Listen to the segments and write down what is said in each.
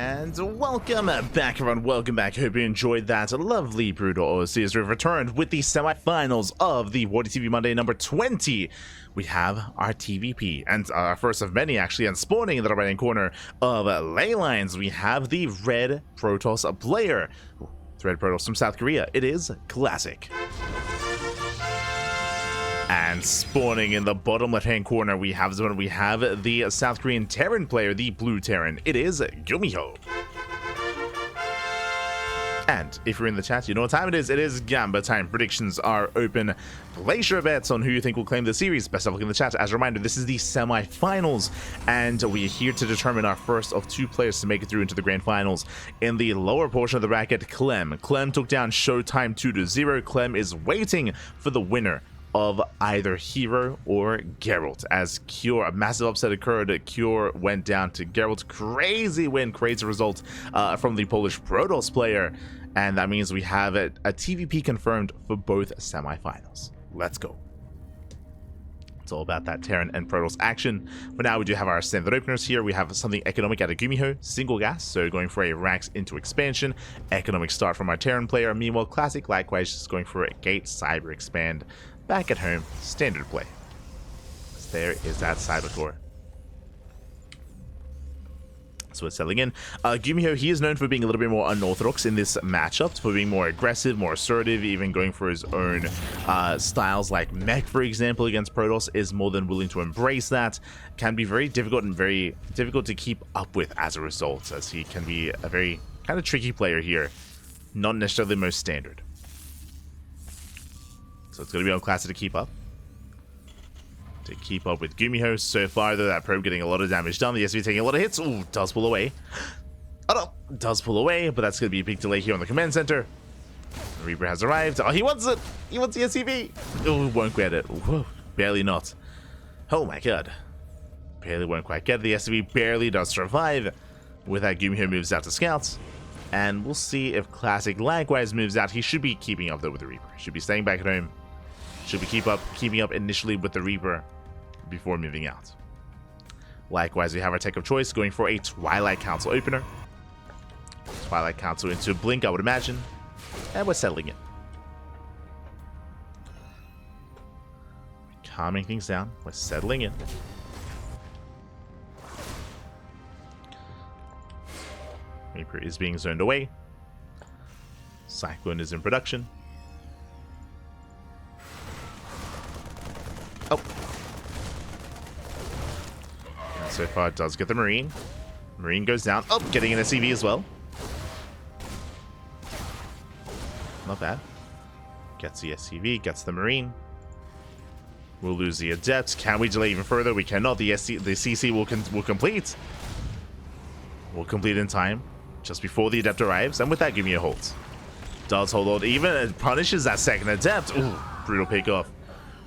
And welcome back, everyone. Welcome back. Hope you enjoyed that lovely brutal OC as we've returned with the semifinals of the WardiTV Monday number 20. We have our TvP and our first of many, actually, and spawning in the right hand corner of ley lines. We have the Red Protoss player. Red Protoss from South Korea. It is Classic. And spawning in the bottom left-hand corner, we have the South Korean Terran player, the Blue Terran. It is GuMiho. And if you're in the chat, you know what time it is. It is Gamba time. Predictions are open. Place your bets on who you think will claim the series. Best of luck in the chat. As a reminder, this is the semi-finals, and we're here to determine our first of two players to make it through into the grand finals. In the lower portion of the bracket, Clem took down Showtime 2-0. Clem is waiting for the winner of either Hero or Geralt, as Cure, a massive upset occurred. Cure went down to Geralt. Crazy win, crazy result from the Polish Protoss player, and that means we have a TvP confirmed for both semifinals. Let's go. It's all about that Terran and Protoss action. For now, we do have our standard openers here. We have something economic out of GuMiho, single gas, so going for a Rax into expansion. Economic start from our Terran player. Meanwhile, Classic likewise just going for a Gate Cyber expand. Back at home, standard play. There is that cyber core. So it's settling in. GuMiho, he is known for being a little bit more unorthodox in this matchup, for being more aggressive, more assertive, even going for his own styles like Mech, for example, against Protoss, is more than willing to embrace that. Can be very difficult and very difficult to keep up with as a result, as he can be a very kind of tricky player here. Not necessarily the most standard. So it's going to be on Classic to keep up. With GuMiho. So far, though, that probe getting a lot of damage done. The SV taking a lot of hits. Ooh, does pull away. Oh, no. Does pull away, but that's going to be a big delay here on the command center. The Reaper has arrived. Oh, he wants it. He wants the SCV. Oh, won't get it. Whoa, barely not. Oh, my God. Barely won't quite get it. The SCV barely does survive. With that, GuMiho moves out to scouts. And we'll see if Classic likewise moves out. He should be keeping up, though, with the Reaper. Should be staying back at home. Should be keeping up initially with the Reaper before moving out. Likewise, we have our tech of choice going for a Twilight Council opener. Twilight Council into Blink, I would imagine. And we're settling in. Calming things down. We're settling in. Reaper is being zoned away. Cyclone is in production. Oh. And so far it does get the Marine. Marine goes down. Oh, getting an SCV as well. Not bad. Gets the SCV, gets the Marine. We'll lose the Adept. Can we delay even further? We cannot. The CC will complete. Will complete in time, just before the Adept arrives. And with that, GuMiho holds. Does hold on. Even punishes that second Adept. Ooh, brutal pick off.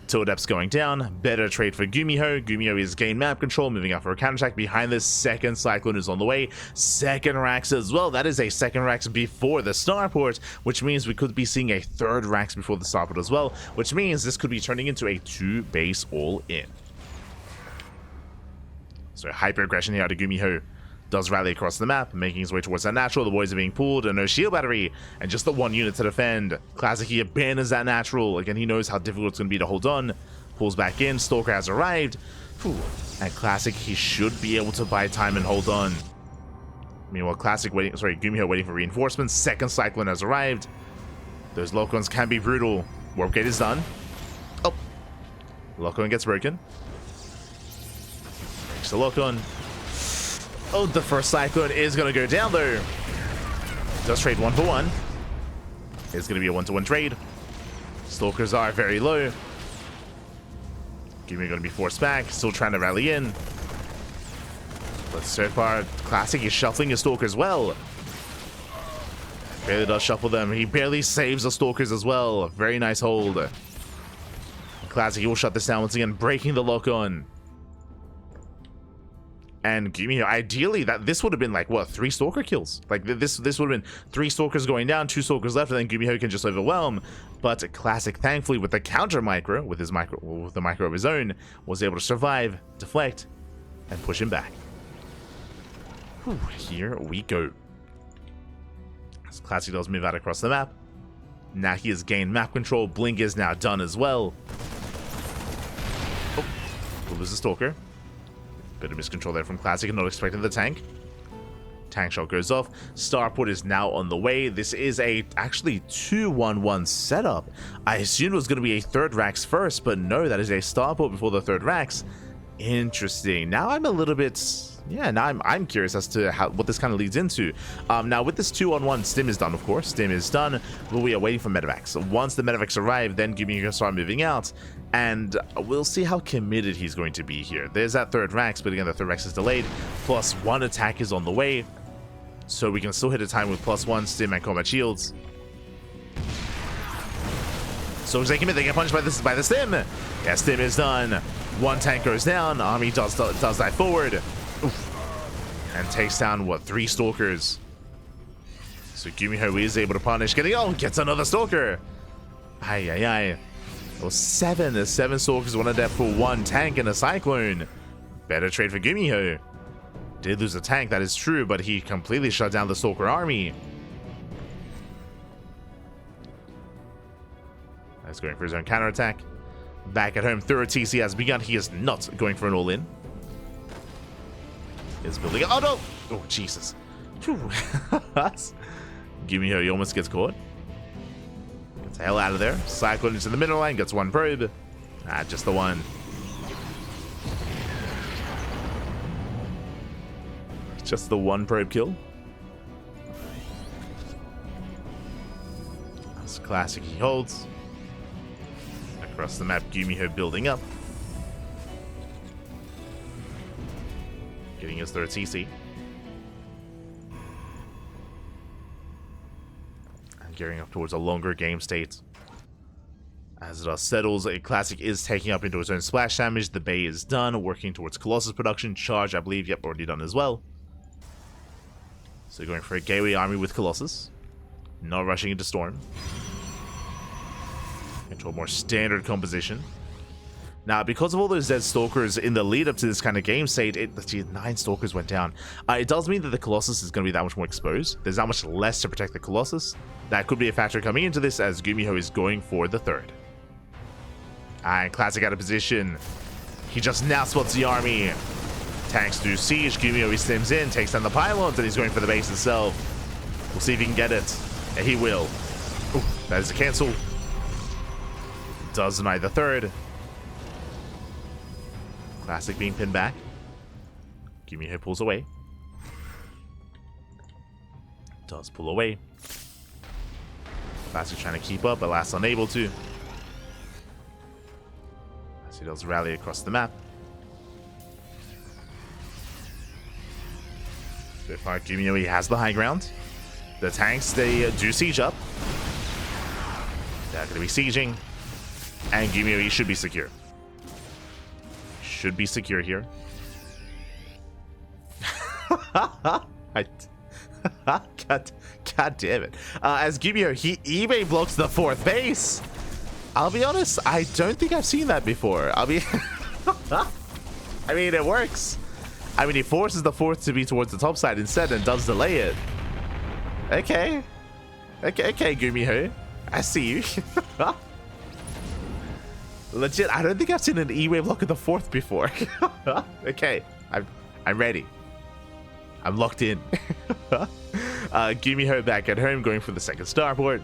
Two Adepts going down. Better trade for GuMiho. GuMiho is gained map control, moving out for a counterattack. Behind this, second Cyclone is on the way. Second Rax as well. That is a second Rax before the starport, which means we could be seeing a third Rax before the starport as well, which means this could be turning into a 2-base all-in. So hyper aggression here out of GuMiho. Does rally across the map, making his way towards that natural. The boys are being pulled, and no shield battery, and just the one unit to defend. Classic, he abandons that natural. Again, he knows how difficult it's going to be to hold on. Pulls back in. Stalker has arrived. Whew. And Classic, he should be able to buy time and hold on. Meanwhile, GuMiho waiting for reinforcements. Second Cyclone has arrived. Those lock-ons can be brutal. Warp gate is done. Oh. Lock-on gets broken. Breaks the lock-on. Oh, the first Cyclone is going to go down, though. Does trade 1-for-1. It's going to be a 1-to-1 trade. Stalkers are very low. GuMiho going to be forced back. Still trying to rally in. But so far, Classic is shuffling his Stalkers well. Barely does shuffle them. He barely saves the Stalkers as well. Very nice hold. Classic, he will shut this down once again, breaking the lock-on. And GuMiho, ideally, this would have been like, what, 3 Stalker kills? Like, this would have been 3 Stalkers going down, 2 Stalkers left, and then GuMiho can just overwhelm. But Classic, thankfully, with the counter micro, with the micro of his own, was able to survive, deflect, and push him back. Whew, here we go. As Classic does move out across the map. Now he has gained map control. Blink is now done as well. Oh, we'll lose the Stalker. Bit of miscontrol there from Classic, not expecting the tank. Tank shot goes off. Starport is now on the way. This is a actually 2-1-1 setup. I assumed it was going to be a third Rax first, but no, that is a Starport before the third Rax. Interesting. Now I'm a little bit... yeah, now I'm curious as to what this kind of leads into. Now with this 2-on-1, Stim is done, of course. Stim is done, but we are waiting for medevacs. Once the medevacs arrive, then GuMiho can start moving out, and we'll see how committed he's going to be here. There's that third Rax, but again, the third Rax is delayed. +1 attack is on the way, so we can still hit a time with +1 Stim and combat shields. So they commit, they get punched by the Stim. Yeah, Stim is done. One tank goes down. Army does dive forward. Oof. And takes down, what, 3 Stalkers. So GuMiho is able to punish. Gets another Stalker. Aye. Well, 7. There's 7 Stalkers, 1 adept for 1 tank and a Cyclone. Better trade for GuMiho. Did lose a tank, that is true, but he completely shut down the Stalker army. That's going for his own counterattack. Back at home, third TC has begun. He is not going for an all-in. Is building up. Oh no! Oh Jesus! GuMiho, he almost gets caught. Gets the hell out of there. Cyclone into the middle line. Gets 1 probe. Just the one. Just the 1 probe kill. That's Classic. He holds. Across the map, GuMiho building up. Getting his third CC. And gearing up towards a longer game state. As it settles, a Classic is taking up into his own splash damage. The Bay is done, working towards Colossus production. Charge, I believe, yep, already done as well. So going for a gateway army with Colossus. Not rushing into Storm. Into a more standard composition. Now, because of all those dead Stalkers in the lead up to this kind of game state, 9 Stalkers went down. It does mean that the Colossus is going to be that much more exposed. There's that much less to protect the Colossus. That could be a factor coming into this as GuMiho is going for the third. And Classic out of position. He just now spots the army. Tanks do siege. GuMiho, he stims in, takes down the pylons, and he's going for the base itself. We'll see if he can get it. Yeah, he will. Ooh, that is a cancel. Does deny the third. Classic being pinned back. GuMiho pulls away. Does pull away. Classic trying to keep up, but last unable to. As he does rally across the map. So far, GuMiho, he has the high ground. The tanks, they do siege up. They're going to be sieging. And GuMiho, he should be secure. Should be secure here. God damn it. As GuMiho, he eBay blocks the 4th base. I'll be honest, I don't think I've seen that before. I mean, it works. I mean, he forces the 4th to be towards the top side instead and does delay it. Okay, GuMiho. I see you. Legit, I don't think I've seen an E-Wave block of the 4th before. Okay, I'm ready. I'm locked in. GuMiho back at home, going for the 2nd starport.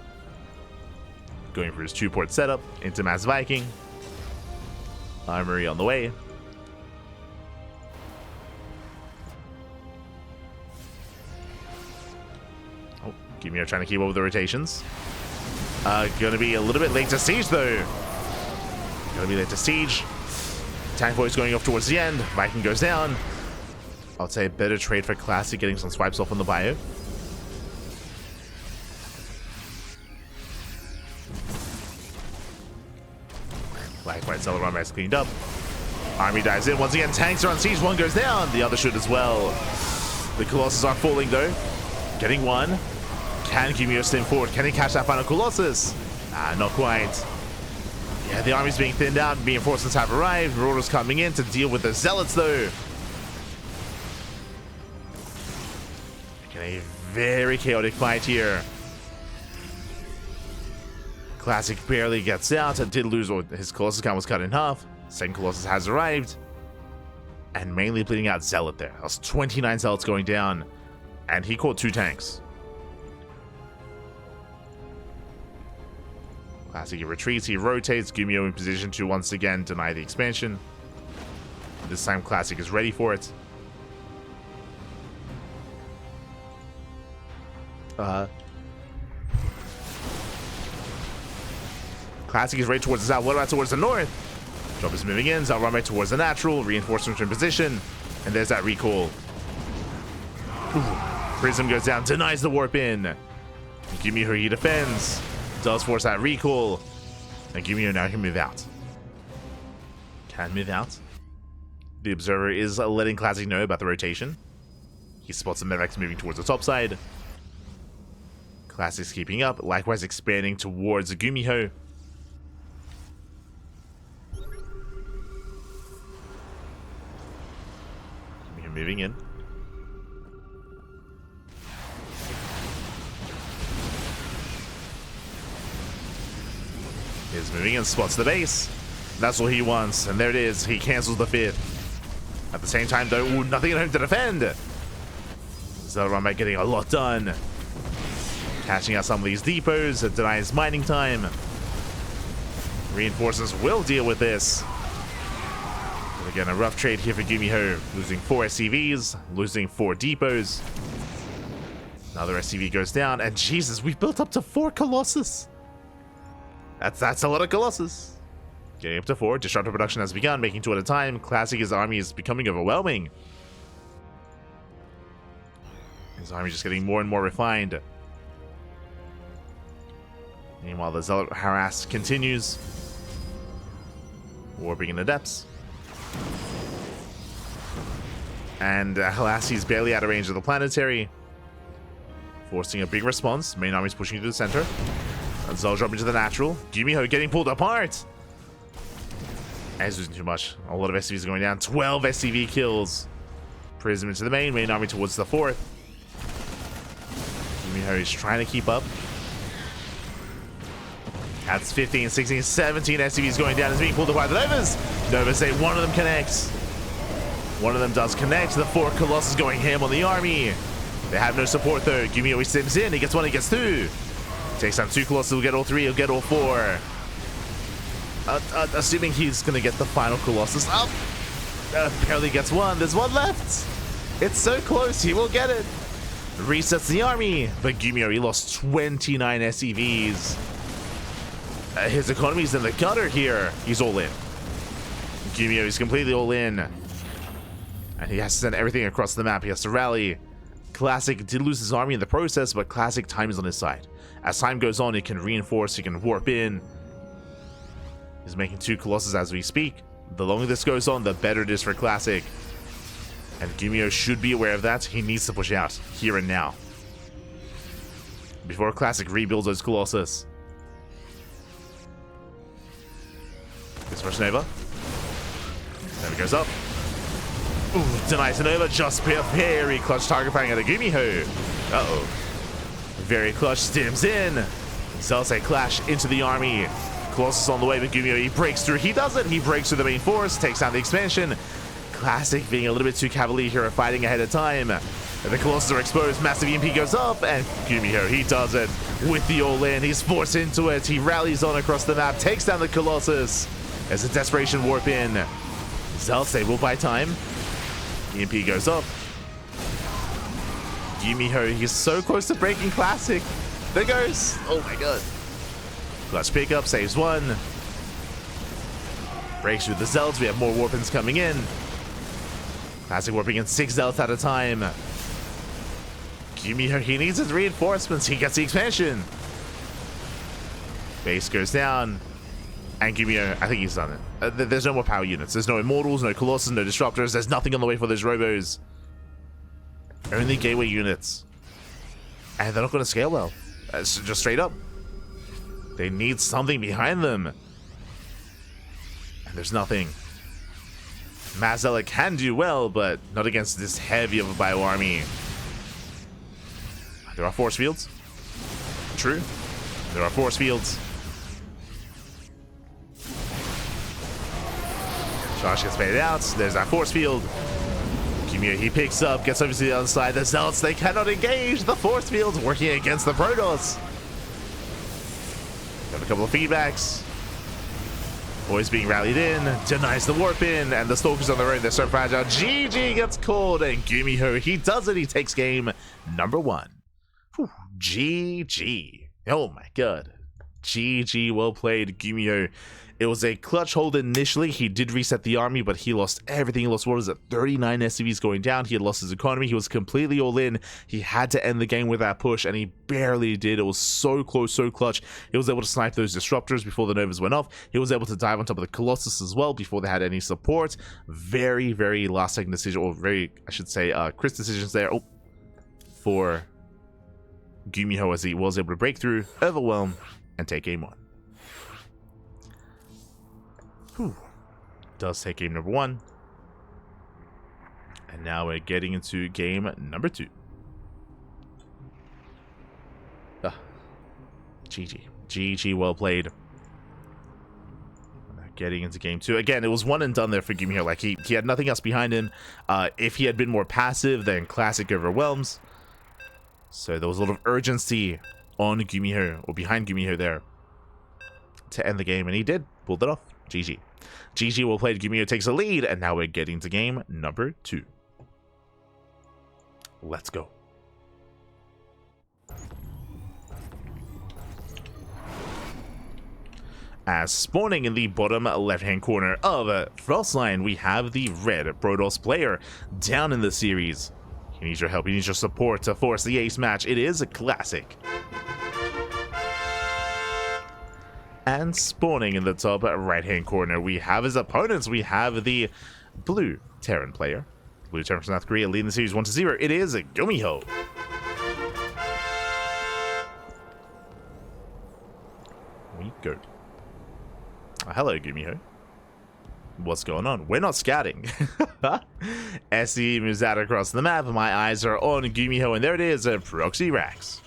Going for his 2-port setup into Mass Viking. Armory on the way. Oh, GuMiho trying to keep up with the rotations. Gonna be a little bit late to siege though. Gonna be late to siege. Tank Boy's going off towards the end. Viking goes down. I'll say a better trade for Classic, getting some swipes off on the bio. Black White Celeron is cleaned up. Army dives in. Once again, tanks are on siege. One goes down. The other should as well. The Colossus are falling though. Getting one. Can GuMiho stim forward? Can he catch that final Colossus? Not quite. Yeah, the army's being thinned out. Reinforcements have arrived. Marauders coming in to deal with the Zealots though. In a very chaotic fight here. Classic barely gets out and did lose. His Colossus count was cut in half. Second Colossus has arrived. And mainly bleeding out Zealot there. That was 29 Zealots going down. And he caught 2 tanks. Classic, he retreats, he rotates. GuMiho in position to once again deny the expansion. This time Classic is ready for it. Classic is right towards the south. What about towards the north? Drop is moving in. Zal run right towards the natural. Reinforcements in position. And there's that recall. Ooh. Prism goes down. Denies the warp in. GuMiho, he defends. Does force that recall. And GuMiho now can move out. Can move out. The observer is letting Classic know about the rotation. He spots the Medevacs moving towards the top side. Classic's keeping up. Likewise expanding towards GuMiho. Moving in. He's moving in, spots the base. That's what he wants, and there it is. He cancels the 5th. At the same time, though, ooh, nothing at home to defend. Zelrunback getting a lot done. Catching out some of these depots, denies mining time. Reinforcements will deal with this. Again, a rough trade here for GuMiho. Losing 4 SCVs, losing 4 depots. Another SCV goes down, and Jesus, we've built up to 4 Colossus. That's a lot of Colossus. Getting up to 4, Disruptor production has begun, making 2 at a time. Classic, his army is becoming overwhelming. His army just getting more and more refined. Meanwhile, the Zealot harass continues. Warping in the depths. And Halassi's barely out of range of the planetary, forcing a big response. Main army's pushing to the center. Zal dropping to the natural. GuMiho getting pulled apart. And he's losing too much. A lot of SCVs going down. 12 SCV kills. Prism into the main army towards the 4th. GuMiho is trying to keep up. That's 15, 16, 17 SCVs going down. It's being pulled apart. The Novas. Novas say one of them connects. One of them does connect. The 4 Colossus going ham on the army. They have no support though. GuMiho sims in. He gets 1, he gets 2. Takes down 2 Colossus. He'll get all 3. He'll get all 4. Assuming he's going to get the final Colossus up. Barely gets 1. There's 1 left. It's so close. He will get it. Resets the army. But GuMiho, he lost 29 SCVs. His economy's in the gutter here. He's all in. GuMiho is completely all in. And he has to send everything across the map. He has to rally. Classic did lose his army in the process, but Classic time is on his side. As time goes on, he can reinforce, he can warp in. He's making 2 Colossus as we speak. The longer this goes on, the better it is for Classic. And GuMiho should be aware of that. He needs to push out here and now before Classic rebuilds those Colossus. This first Nova. Nova goes up. Ooh, denies a Nova. Just very clutch target firing at a GuMiho. Uh-oh. Very clutch. Stims in. Zelsa clash into the army. Colossus on the way, but GuMiho, he breaks through. He does it. He breaks through the main force. Takes down the expansion. Classic being a little bit too cavalier here, fighting ahead of time. The Colossus are exposed. Massive EMP goes up, and GuMiho, he does it with the all-in. He's forced into it. He rallies on across the map. Takes down the Colossus. As a desperation warp in. Zelsa will buy time. EMP goes up. GuMiho, he's so close to breaking Classic. There goes. Oh my god. Clutch pickup, saves 1. Breaks through the Zealots. We have more warpins coming in. Classic warping in 6 Zealots at a time. GuMiho, he needs his reinforcements. He gets the expansion. Base goes down. And GuMiho, I think he's done it. There's no more power units. There's no Immortals, no Colossus, no Disruptors. There's nothing on the way for those Robos. Only Gateway units. And they're not going to scale well. Just straight up. They need something behind them. And there's nothing. Mazella can do well, but not against this heavy of a bio army. There are force fields. True. There are force fields. Josh gets baited out. There's that force field. GuMiho, he picks up, gets over to the other side. The Zealots, they cannot engage. The force field's working against the Protoss. Got a couple of feedbacks. Boys being rallied in, denies the warp in, and the Stalkers on their own, they're so fragile. GG gets called, and GuMiho, he does it. He takes game number 1. Whew, GG. Oh my god. GG, well played, GuMiho. It was a clutch hold initially. He did reset the army, but he lost everything. He lost, what was it, 39 SCVs going down. He had lost his economy. He was completely all in. He had to end the game with that push, and he barely did. It was so close, so clutch. He was able to snipe those disruptors before the Novas went off. He was able to dive on top of the Colossus as well before they had any support. Very, very last-second decision, or very, I should say, crisp decisions there. Oh, for GuMiho, as he was able to break through, overwhelm, and take game 1. Whew. Does take game number 1. And now we're getting into game number 2. GG. GG, well played. Getting into game 2. Again, it was one and done there for GuMiho. Like, he had nothing else behind him. If he had been more passive, then classic overwhelms. So there was a lot of urgency on GuMiho, or behind GuMiho there, to end the game, and he did. Pulled it off. GG. GG, well played. GuMiho takes a lead, and now we're getting to game number 2. Let's go. As spawning in the bottom left-hand corner of Frostline, we have the red Protoss player down in the series. He needs your help. He needs your support to force the ace match. It is a classic. And spawning in the top right-hand corner, we have his opponents. We have the blue Terran player. Blue Terran from South Korea leading the series 1-0. It is GuMiho. We go. Hello, GuMiho. What's going on? We're not scouting. SE moves out across the map. My eyes are on GuMiho, and there it is, a proxy racks.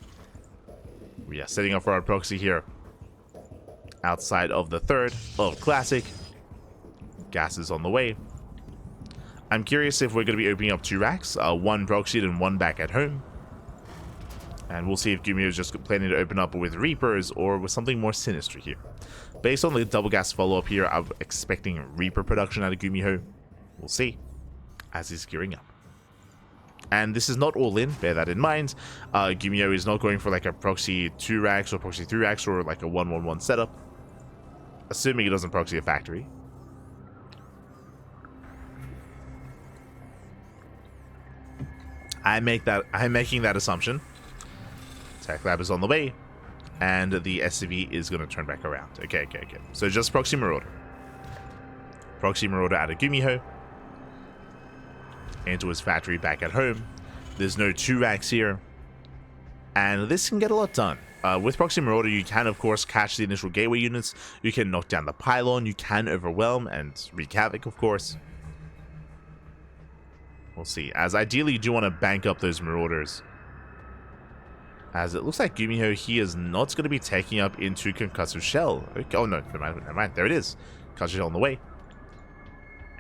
We are setting up for our proxy here. Outside of the third of Classic. Gas is on the way. I'm curious if we're going to be opening up 2 racks. One proxied and one back at home. And we'll see if GuMiho is just planning to open up with Reapers or with something more sinister here. Based on the double gas follow-up here, I'm expecting Reaper production out of GuMiho. We'll see as he's gearing up. And this is not all in, bear that in mind. GuMiho is not going for like a proxy 2 racks or proxy 3 racks or like a 1-1-1 setup. Assuming it doesn't proxy a factory. I'm making that assumption. Tech Lab is on the way. And the SCV is going to turn back around. Okay. So just Proxy Marauder. Proxy Marauder out of GuMiho. Into his factory back at home. There's no 2 racks here. And this can get a lot done. With Proxy Marauder, you can, of course, catch the initial gateway units. You can knock down the pylon. You can overwhelm and wreak havoc, of course. We'll see. As ideally, you do want to bank up those Marauders. As it looks like GuMiho, he is not going to be taking up into Concussive Shell. Okay. Oh, no. Never mind. There it is. Concussive Shell on the way.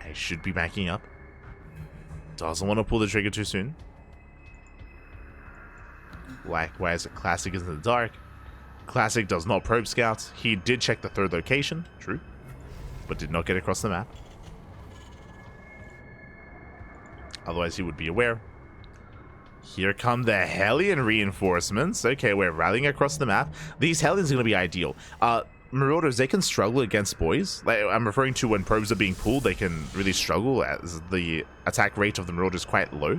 He should be backing up. Doesn't want to pull the trigger too soon. Likewise, Classic is in the dark. Classic does not probe scout. He did check the 3rd location. True. But did not get across the map. Otherwise, he would be aware. Here come the Hellion reinforcements. Okay, we're rallying across the map. These Hellions are going to be ideal. Marauders, they can struggle against boys. Like, I'm referring to when probes are being pulled, they can really struggle as the attack rate of the Marauders is quite low.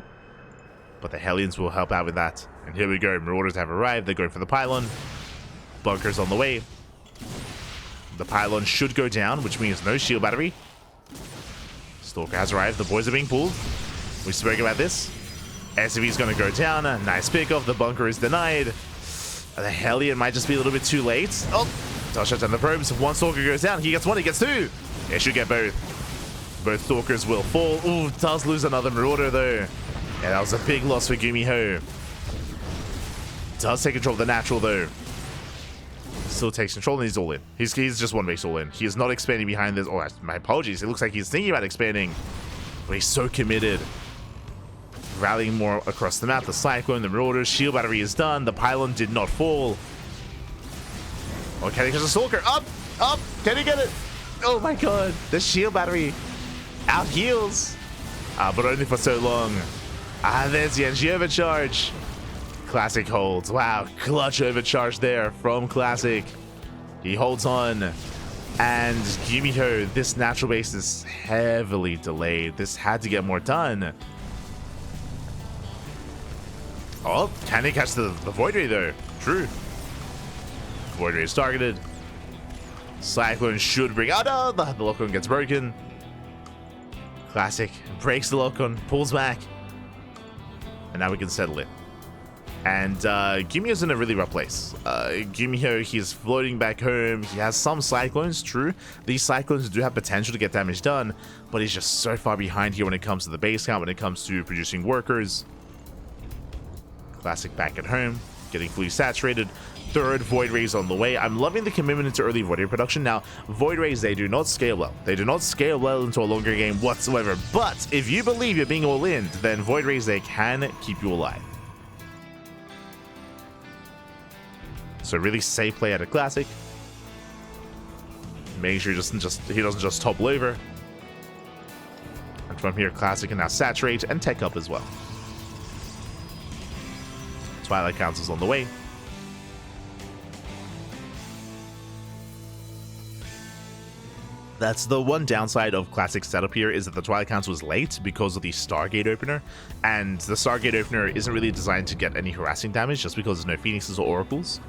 But the Hellions will help out with that. And here we go. Marauders have arrived. They're going for the pylon. Bunkers on the way. The pylon should go down, which means no shield battery. Stalker has arrived. The boys are being pulled. We spoke about this. SCV is going to go down. Nice pickoff. The bunker is denied. The Hellion might just be a little bit too late. Oh, I'll shut down the probes. If one Stalker goes down, he gets 1, he gets 2. He should get both. Both Stalkers will fall. Ooh, does lose another Marauder though. Yeah, that was a big loss for GuMiho. Does take control of the natural, though. Still takes control, and he's all in. He's just one base all in. He is not expanding behind this. Oh, my apologies. It looks like he's thinking about expanding, but he's so committed. Rallying more across the map. The Cyclone, the Marauder, Shield Battery is done. The Pylon did not fall. Oh, can he catch a Stalker? Up! Up! Can he get it? Oh my god. The Shield Battery out heals. But only for so long. There's the NG overcharge. Classic holds. Wow, clutch overcharge there from Classic. He holds on. And GuMiho, this natural base is heavily delayed. This had to get more done. Oh, can he catch the Void Ray though? True. Void Ray is targeted. Cyclone should bring... Oh no, the lock-on gets broken. Classic breaks the lock-on, pulls back. And now we can settle it. And GuMiho's in a really rough place. GuMiho, he's floating back home. He has some Cyclones, true. These Cyclones do have potential to get damage done, but he's just so far behind here when it comes to the base count, when it comes to producing workers. Classic back at home, getting fully saturated. Third Void Rays on the way. I'm loving the commitment into early Void Ray production. Now, Void Rays, they do not scale well. They do not scale well into a longer game whatsoever. But if you believe you're being all in, then Void Rays, they can keep you alive. So really safe play at a Classic. Make sure he doesn't just topple over. And from here, Classic can now saturate and tech up as well. Twilight Council's on the way. That's the one downside of Classic setup here, is that the Twilight Council was late because of the Stargate opener, and the Stargate opener isn't really designed to get any harassing damage just because there's no Phoenixes or Oracles.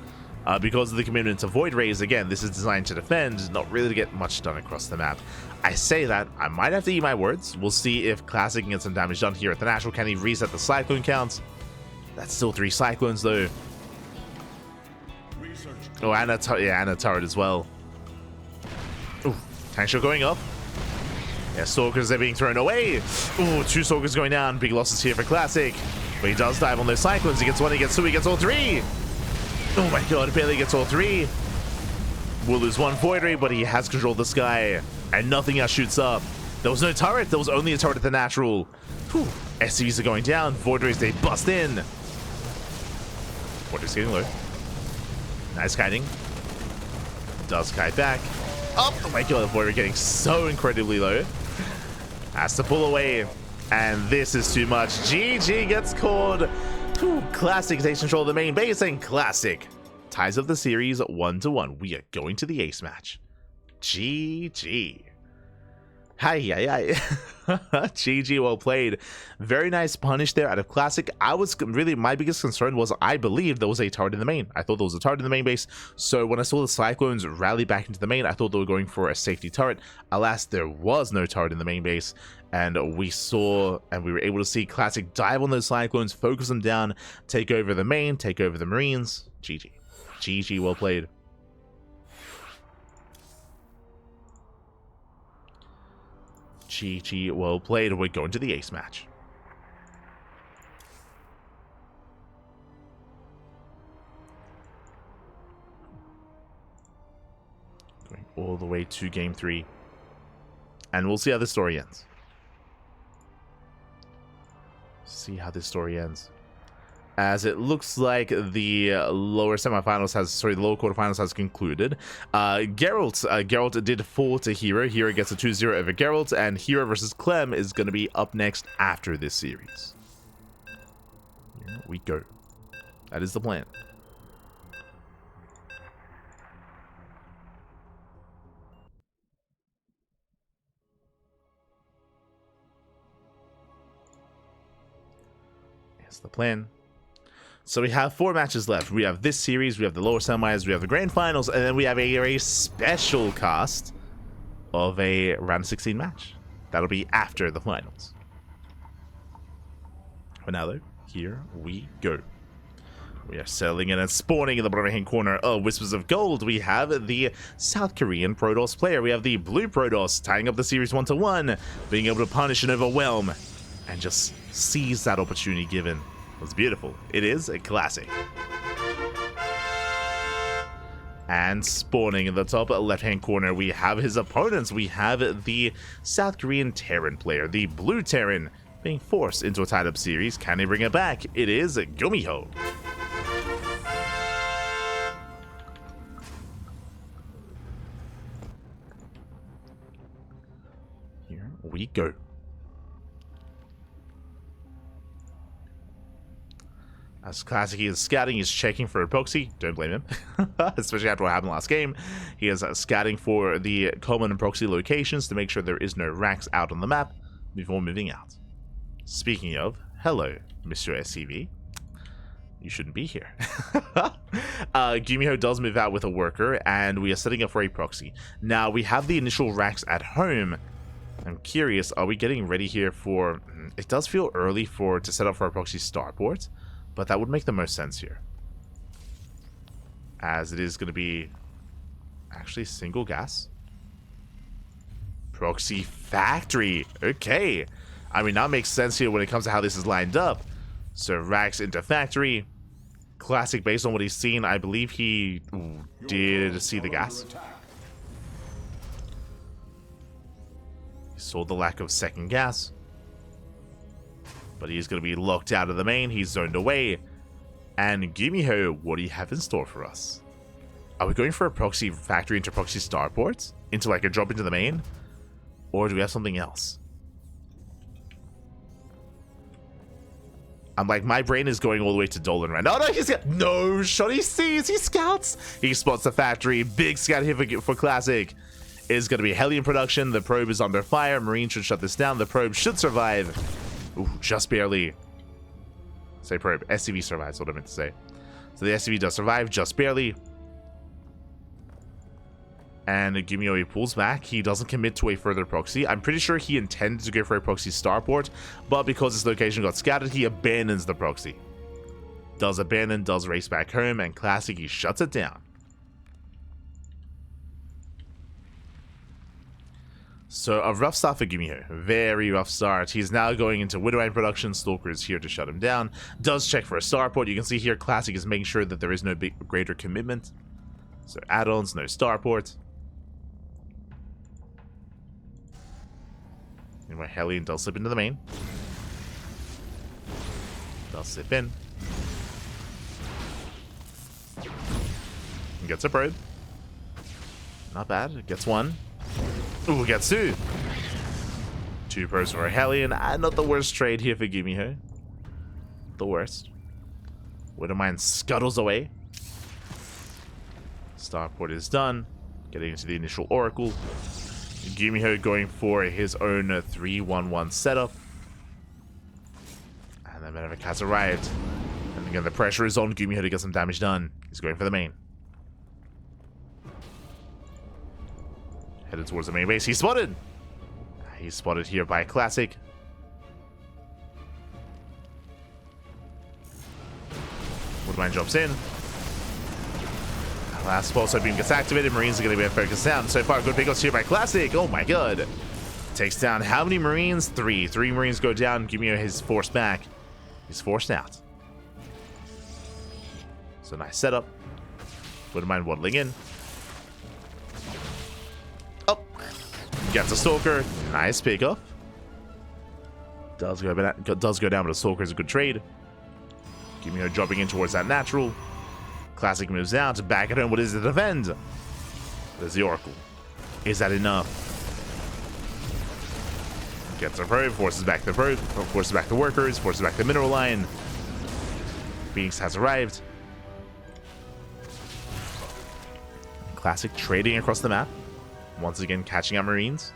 Because of the commitment to Void Rays, again, this is designed to defend, not really to get much done across the map. I say that, I might have to eat my words. We'll see if Classic can get some damage done here at the natural. Can he reset the Cyclone count? That's still 3 Cyclones though. Oh, and a turret as well. Ooh, tank shot going up. Yeah, Stalkers are being thrown away. Ooh, 2 Stalkers going down. Big losses here for Classic. But he does dive on those Cyclones. He gets 1, he gets 2, he gets all 3. Oh my god, barely gets all 3. Will lose 1 Void Ray, but he has control of the sky. And nothing else shoots up. There was no turret. There was only a turret at the natural. Whew. SCVs are going down. Void Rays, they bust in. Void Rays getting low. Nice kiting. Does kite back. Oh my god, the Void Ray getting so incredibly low. Has to pull away. And this is too much. GG gets called. Whew. Classic takes control of the main base, and Classic ties up the series 1-1. We are going to the ace match. GG. Hi. GG, well played. Very nice punish there out of Classic. My biggest concern was I believed there was a turret in the main. I thought there was a turret in the main base. So when I saw the Cyclones rally back into the main, I thought they were going for a safety turret. Alas, there was no turret in the main base. And we were able to see Classic dive on those Cyclones, focus them down, take over the main, take over the Marines. GG. GG, well played. GG, well played. We're going to the ace match. Going all the way to game 3. And we'll see how this story ends. See how this story ends. As it looks like the lower quarterfinals has concluded. Geralt did fall to Hero. Hero gets a 2-0 over Geralt, and Hero versus Clem is going to be up next after this series. Here we go. That is the plan. Here's the plan. So we have 4 matches left. We have this series, we have the lower semis, we have the grand finals, and then we have a very special cast of a round of 16 match. That'll be after the finals. But now though, here we go. We are settling in and spawning in the bottom right-hand corner of Whispers of Gold. We have the South Korean Protoss player. We have the blue Protoss tying up the series 1-1, being able to punish and overwhelm, and just seize that opportunity given. It's beautiful. It is a classic. And spawning in the top left-hand corner, we have his opponents. We have the South Korean Terran player, the Blue Terran, being forced into a tied-up series. Can he bring it back? It is GuMiho. Here we go. As Classic, he is scouting, he's checking for a proxy. Don't blame him, especially after what happened last game. He is scouting for the common and proxy locations to make sure there is no racks out on the map before moving out. Speaking of, hello, Mr. SCV. You shouldn't be here. GuMiho does move out with a worker, and we are setting up for a proxy. Now, we have the initial racks at home. I'm curious, are we getting ready here for... It does feel early to set up for a proxy starport, but that would make the most sense here. As it is going to be actually single gas. Proxy factory. Okay. I mean, that makes sense here when it comes to how this is lined up. So racks into factory. Classic, based on what he's seen, I believe he did see the gas. He saw the lack of second gas. But he's going to be locked out of the main. He's zoned away. And GuMiho, what do you have in store for us? Are we going for a proxy factory into proxy starport? Into like a drop into the main? Or do we have something else? I'm like, my brain is going all the way to Dolan right now. Oh, no, he's got no shot. He sees, he scouts. He spots the factory. Big scout here for Classic. Is going to be heli in production. The probe is under fire. Marine should shut this down. The probe should survive. Ooh, just barely. Say probe. SCV survives, what I meant to say. So the SCV does survive, just barely. And GuMiho, he pulls back. He doesn't commit to a further proxy. I'm pretty sure he intended to go for a proxy starport, but because his location got scouted, he abandons the proxy. Does abandon, does race back home, and Classic, he shuts it down. So a rough start for GuMiho, very rough start. He's now going into Widowine production. Stalker is here to shut him down. Does check for a starport. You can see here Classic is making sure that there is no greater commitment. So add-ons, no starport. Anyway, Hellion does slip into the main. Does slip in. And gets a probe. Not bad, gets one. Ooh, gets two. Two probes for a Hellion. Not the worst trade here for GuMiho. The worst. Widowmine scuttles away. Starport is done. Getting into the initial Oracle. GuMiho going for his own 3-1-1 setup. And then Medivac has arrived. And again, the pressure is on GuMiho to get some damage done. He's going for the main. Headed towards the main base. He's spotted! He's spotted here by Classic. Woodmine jumps in. Last pulsar beam gets activated. Marines are going to be focused down. So far, good pickups here by Classic. Oh my god. Takes down how many Marines? Three. Three Marines go down. GuMiho is forced back. He's forced out. So nice setup. Woodmine waddling in. Oh. Gets a Stalker. Nice pickup. Does go down, but a Stalker is a good trade. GuMiho dropping in towards that natural. Classic moves out. Back at home. What is the defend? There's the Oracle. Is that enough? Gets a probe. Forces back the probe. Forces back the workers. Forces back the mineral line. Phoenix has arrived. Classic trading across the map. Once again, catching out Marines.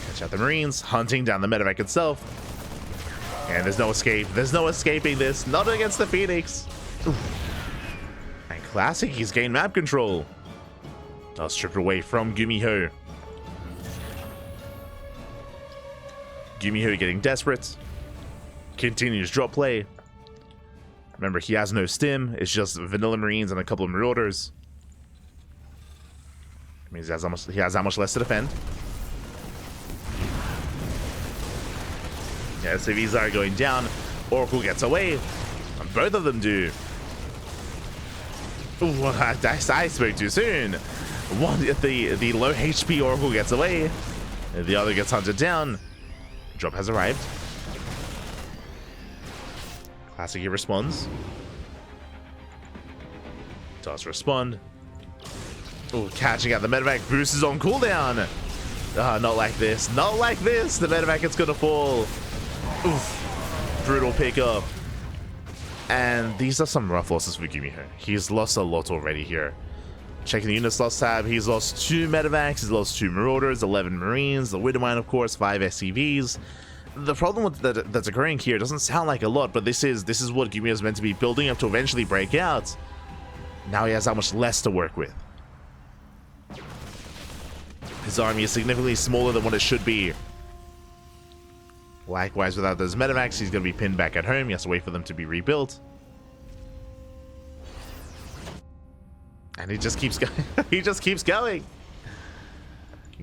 Catch out the Marines, hunting down the medevac itself. And there's no escape. There's no escaping this. Not against the Phoenix. Ooh. And Classic, he's gained map control. Does strip away from GuMiho. GuMiho getting desperate. Continues drop play. Remember, he has no stim. It's just vanilla Marines and a couple of Marauders. It means he has that much less to defend. Yeah, SCVs are going down. Oracle gets away. And both of them do. Ooh, I spoke too soon. One, the low HP Oracle gets away. The other gets hunted down. Drop has arrived. Classic here responds. Does respond. Oh, catching out the medevac. Boost is on cooldown. Not like this. Not like this. The medevac is going to fall. Oof. Brutal pickup. And these are some rough losses for GuMiho. He's lost a lot already here. Checking the units loss tab. He's lost 2 medevacs. He's lost 2 marauders, 11 marines, the Widowmine, of course, 5 SCVs. The problem with that's occurring here doesn't sound like a lot, but this is what GuMiho is meant to be building up to eventually break out. Now he has that much less to work with. His army is significantly smaller than what it should be. Likewise, without those medevacs, he's going to be pinned back at home. He has to wait for them to be rebuilt. And he just keeps going. He just keeps going.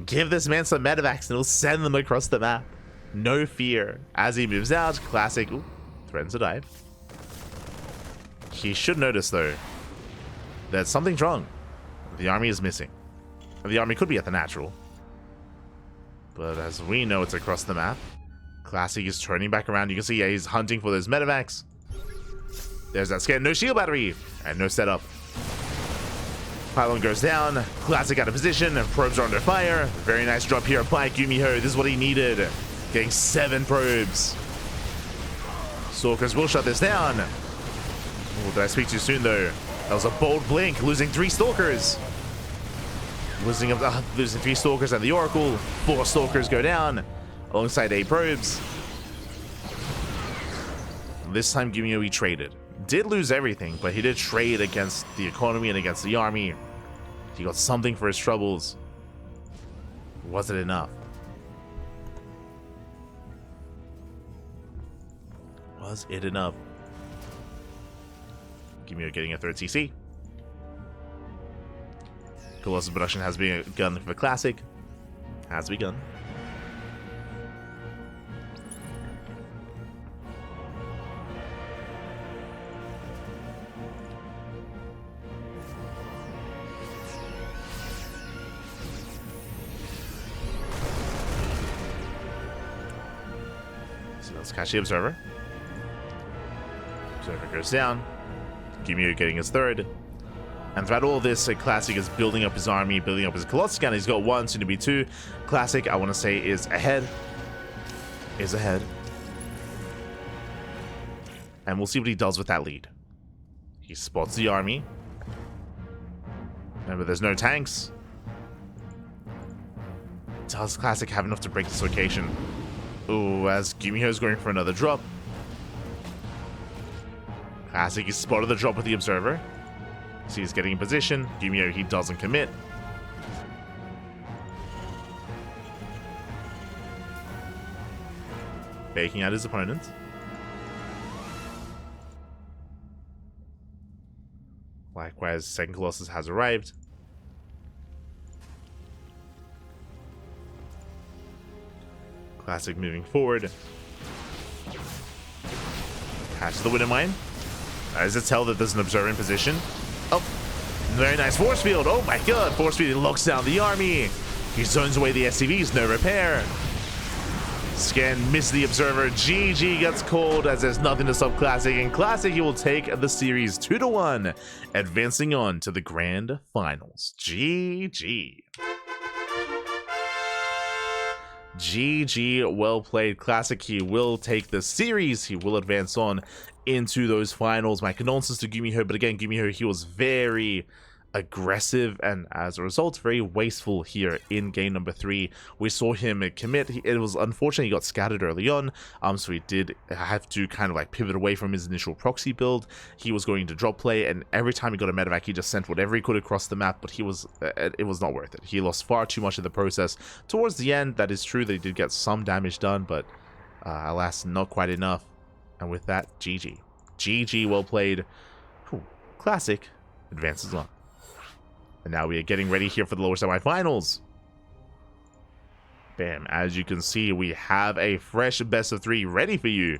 Give this man some medevacs and he'll send them across the map. No fear. As he moves out, classic. Ooh, threatens to dive. He should notice, though, that something's wrong. The army is missing. The army could be at the natural. But as we know, it's across the map. Classic is turning back around. You can see, yeah, he's hunting for those medevacs. There's that scan. No shield battery. And no setup. Pylon goes down. Classic out of position. Probes are under fire. Very nice drop here by GuMiho. This is what he needed. Getting 7 probes. Stalkers will shut this down. Oh, did I speak too soon, though? That was a bold blink. Losing 3 Stalkers. Losing 3 Stalkers and the Oracle. 4 Stalkers go down. Alongside 8 probes. This time GuMiho, he traded. Did lose everything, but he did trade against the economy and against the army. He got something for his troubles. Was it enough? Was it enough? GuMiho getting a 3rd CC. Colossus production has begun for Classic. Has begun. So let's catch the Observer. Observer goes down. GuMiho getting his 3rd. And throughout all this, Classic is building up his army, building up his Colossus scanner. He's got 1, soon to be 2. Classic, I want to say, is ahead. Is ahead. And we'll see what he does with that lead. He spots the army. Remember, there's no tanks. Does Classic have enough to break this location? Ooh, as GuMiho is going for another drop. Classic, he spotted the drop with the Observer. See, he's getting in position. GuMiho, he doesn't commit. Baking out his opponent. Likewise, 2nd Colossus has arrived. Classic moving forward. Catches the Widowmine. As it tell that there's an Observer in position. Oh, very nice force field. Oh my god, force field locks down the army. He zones away the SCVs, no repair. Scan missed the Observer. GG gets called as there's nothing to stop Classic. And Classic, he will take the series 2-1, advancing on to the grand finals. GG. GG, well played. Classic, he will take the series. He will advance on into those finals. My condolences to GuMiho, but again, GuMiho, he was very aggressive and as a result very wasteful here in game number 3. We saw him commit. It was unfortunate he got scattered early on, so he did have to kind of like pivot away from his initial proxy build. He was going to drop play, and every time he got a medevac, he just sent whatever he could across the map, but it was not worth it. He lost far too much in the process. Towards the end, that is true, they did get some damage done, but alas, not quite enough. And with that, GG. GG, well played. Whew. Classic advances on. And now we are getting ready here for the lower semifinals. Bam. As you can see, we have a fresh best of 3 ready for you.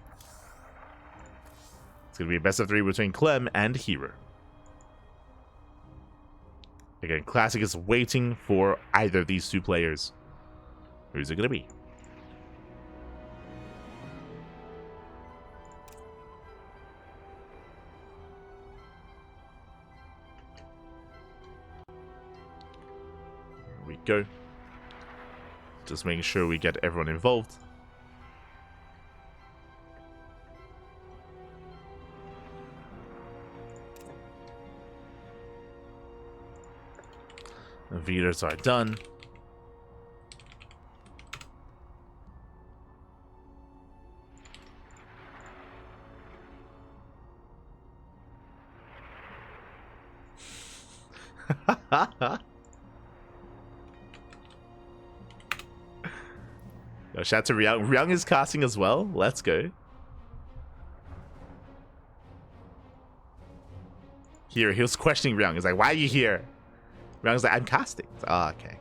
It's going to be a best of 3 between Clem and Hero. Again, Classic is waiting for either of these 2 players. Who's it going to be? Here we go. Just making sure we get everyone involved. The Veers are done. Yo, shout out to Ryung. Ryung is casting as well. Let's go. Here, he was questioning Ryung. He's like, why are you here? Ryung's like, I'm casting. Like, oh, okay.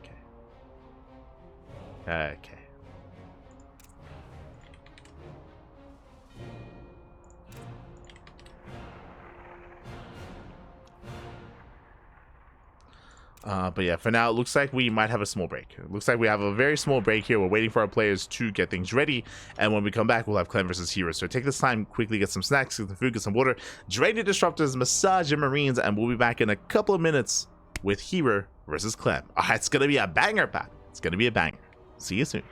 But yeah, for now, it looks like we might have a small break. It looks like we have a very small break here. We're waiting for our players to get things ready. And when we come back, we'll have Clem versus Hero. So take this time, quickly get some snacks, get some food, get some water, drain the disruptors, massage your marines, and we'll be back in a couple of minutes with Hero versus Clem. It's going to be a banger, Pat. It's going to be a banger. See you soon.